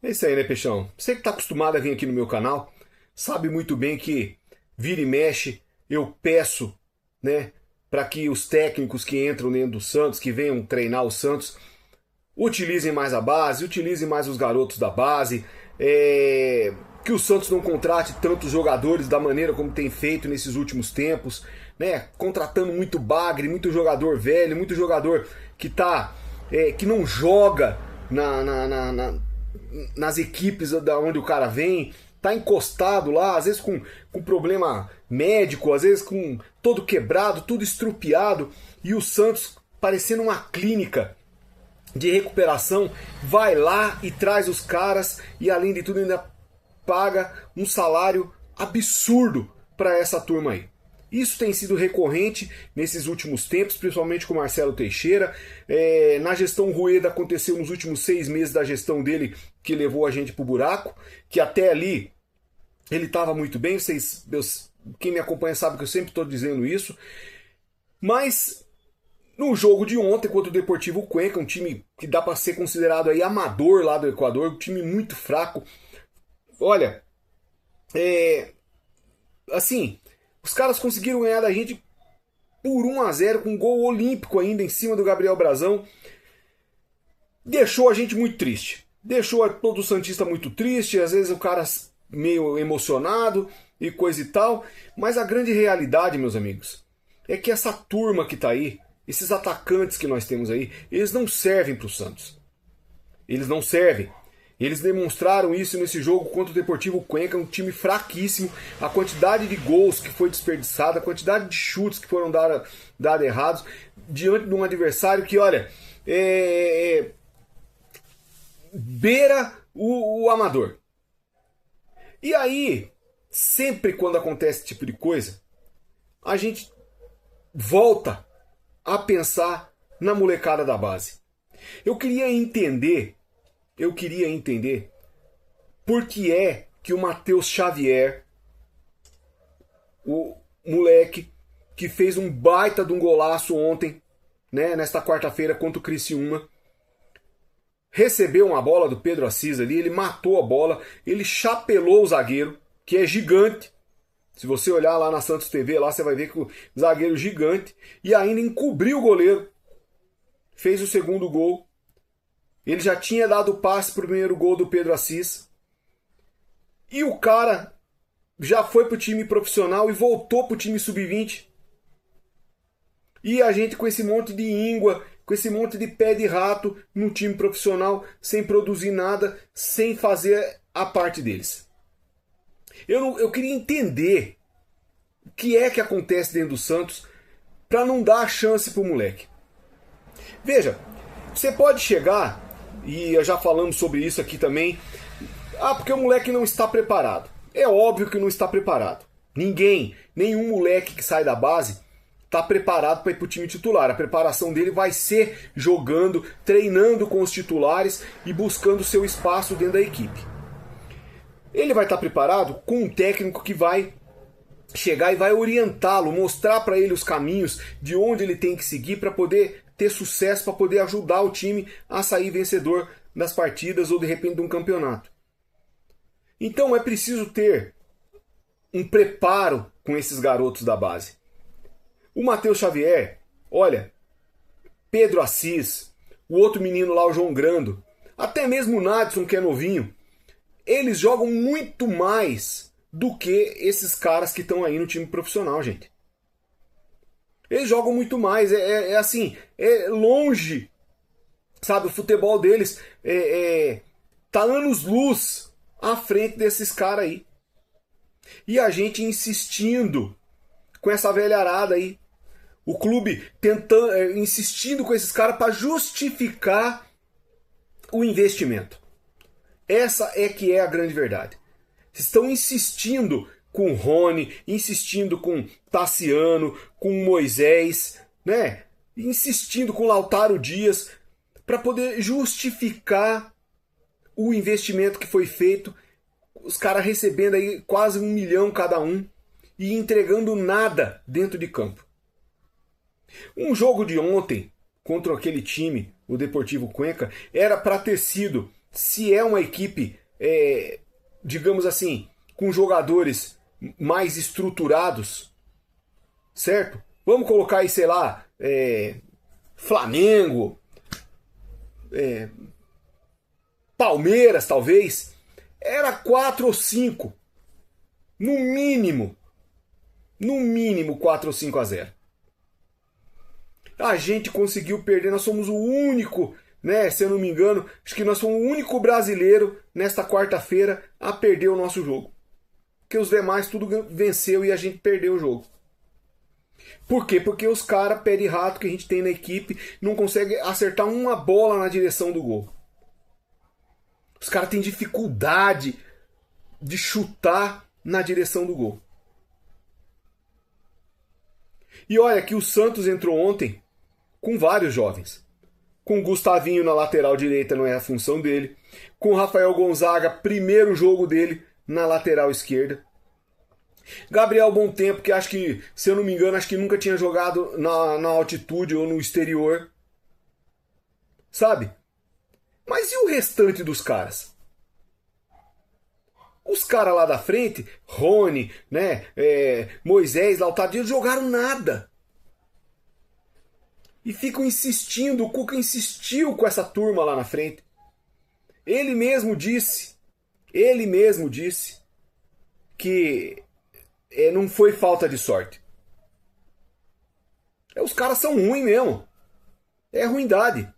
É isso aí, né, Peixão? Você que tá acostumado a vir aqui no meu canal, sabe muito bem que vira e mexe, eu peço, né, para que os técnicos que entram dentro do Santos, que venham treinar o Santos, utilizem mais a base, utilizem mais os garotos da base, que o Santos não contrate tantos jogadores da maneira como tem feito nesses últimos tempos, né? Contratando muito bagre, muito jogador velho, muito jogador que não joga nas equipes da onde o cara vem, tá encostado lá, às vezes com problema médico, às vezes com todo quebrado, tudo estrupiado, e o Santos parecendo uma clínica de recuperação, vai lá e traz os caras e além de tudo ainda paga um salário absurdo para essa turma aí. Isso tem sido recorrente nesses últimos tempos, principalmente com o Marcelo Teixeira. Na gestão Rueda aconteceu nos últimos 6 meses da gestão dele que levou a gente pro buraco, que até ali ele estava muito bem. Quem me acompanha sabe que eu sempre estou dizendo isso. Mas no jogo de ontem contra o Deportivo Cuenca, um time que dá para ser considerado aí amador lá do Equador, um time muito fraco. Olha, assim, os caras conseguiram ganhar da gente por 1-0 com um gol olímpico ainda em cima do Gabriel Brazão. Deixou a gente muito triste. Deixou todo o santista muito triste, às vezes o cara meio emocionado e coisa e tal. Mas a grande realidade, meus amigos, é que essa turma que tá aí, esses atacantes que nós temos aí, eles não servem pro Santos. Eles não servem. Eles demonstraram isso nesse jogo contra o Deportivo Cuenca, um time fraquíssimo. A quantidade de gols que foi desperdiçada, a quantidade de chutes que foram dados errados, diante de um adversário que, olha, beira o amador. E aí, sempre quando acontece esse tipo de coisa, a gente volta a pensar na molecada da base. Eu queria entender por que é que o Matheus Xavier, o moleque que fez um baita de um golaço ontem, né, nesta quarta-feira contra o Criciúma, recebeu uma bola do Pedro Assis ali, ele matou a bola, ele chapelou o zagueiro, que é gigante. Se você olhar lá na Santos TV, lá você vai ver que o zagueiro gigante, e ainda encobriu o goleiro, fez o segundo gol. Ele já tinha dado o passe para o primeiro gol do Pedro Assis. E o cara já foi para o time profissional e voltou para o time sub-20. E a gente com esse monte de íngua, com esse monte de pé de rato no time profissional, sem produzir nada, sem fazer a parte deles. Eu queria entender o que é que acontece dentro do Santos para não dar a chance pro moleque. Veja, você pode chegar, e já falamos sobre isso aqui também, porque o moleque não está preparado. É óbvio que não está preparado. Nenhum moleque que sai da base está preparado para ir para o time titular. A preparação dele vai ser jogando, treinando com os titulares e buscando seu espaço dentro da equipe. Ele vai estar preparado com um técnico que vai chegar e vai orientá-lo, mostrar para ele os caminhos de onde ele tem que seguir para poder ter sucesso, para poder ajudar o time a sair vencedor das partidas ou de repente de um campeonato. Então é preciso ter um preparo com esses garotos da base. O Matheus Xavier, olha, Pedro Assis, o outro menino lá, o João Grando, até mesmo o Nadson, que é novinho, eles jogam muito mais do que esses caras que estão aí no time profissional, gente. Eles jogam muito mais, é longe, sabe, o futebol deles tá anos-luz à frente desses caras aí. E a gente insistindo com essa velharada aí, o clube tentando, insistindo com esses caras para justificar o investimento. Essa é que é a grande verdade. Estão insistindo com Rony, insistindo com Tassiano, com Moisés, né? Insistindo com Lautaro Dias para poder justificar o investimento que foi feito. Os caras recebendo aí quase 1 milhão cada um e entregando nada dentro de campo. Um jogo de ontem contra aquele time, o Deportivo Cuenca, era para ter sido se é uma equipe, digamos assim, com jogadores mais estruturados, certo? Vamos colocar aí, sei lá, Flamengo, Palmeiras, talvez. Era 4 ou 5. No mínimo. No mínimo 4 ou 5-0. A gente conseguiu perder, nós somos o único, né, se eu não me engano, acho que nós somos o único brasileiro nesta quarta-feira a perder o nosso jogo. Porque os demais tudo venceu e a gente perdeu o jogo. Por quê? Porque os caras, pé de rato que a gente tem na equipe, não conseguem acertar uma bola na direção do gol. Os caras têm dificuldade de chutar na direção do gol. E olha que o Santos entrou ontem com vários jovens. Com o Gustavinho na lateral direita, não é a função dele. Com o Rafael Gonzaga, primeiro jogo dele na lateral esquerda. Gabriel Bontempo, que acho que, se eu não me engano, acho que nunca tinha jogado na altitude ou no exterior. Sabe? Mas e o restante dos caras? Os caras lá da frente, Rony, né, Moisés, Lautaro, eles jogaram nada. E ficam insistindo, o Cuca insistiu com essa turma lá na frente. Ele mesmo disse que não foi falta de sorte. Os caras são ruins mesmo. É ruindade.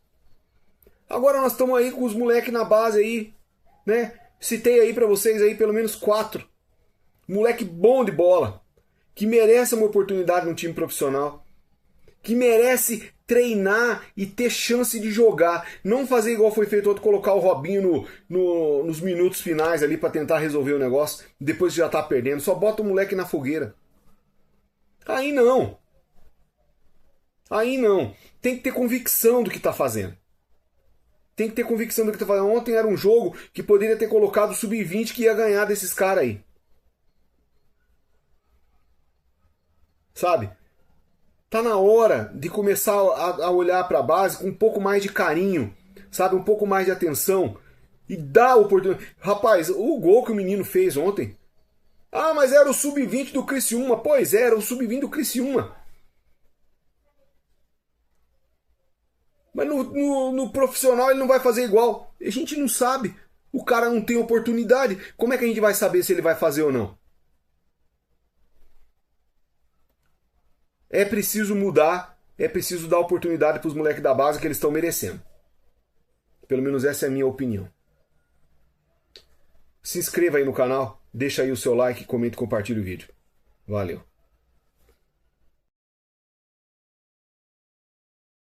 Agora nós estamos aí com os moleques na base aí, né? Citei aí pra vocês aí pelo menos 4. Moleque bom de bola. Que merece uma oportunidade num time profissional. Que merece treinar e ter chance de jogar. Não fazer igual foi feito outro, colocar o Robinho nos minutos finais ali pra tentar resolver o negócio. Depois de já tá perdendo. Só bota o moleque na fogueira. Aí não. Aí não. Tem que ter convicção do que tá fazendo. Tem que ter convicção do que tá fazendo. Ontem era um jogo que poderia ter colocado o sub-20 que ia ganhar desses caras aí. Sabe? Tá na hora de começar a olhar para a base com um pouco mais de carinho, sabe? Um pouco mais de atenção e dar oportunidade. Rapaz, o gol que o menino fez ontem. Ah, mas era o sub-20 do Criciúma. Pois era o sub-20 do Criciúma. Mas no profissional ele não vai fazer igual. A gente não sabe. O cara não tem oportunidade. Como é que a gente vai saber se ele vai fazer ou não? É preciso mudar. É preciso dar oportunidade para os moleques da base que eles estão merecendo. Pelo menos essa é a minha opinião. Se inscreva aí no canal. Deixa aí o seu like, comenta e compartilha o vídeo. Valeu.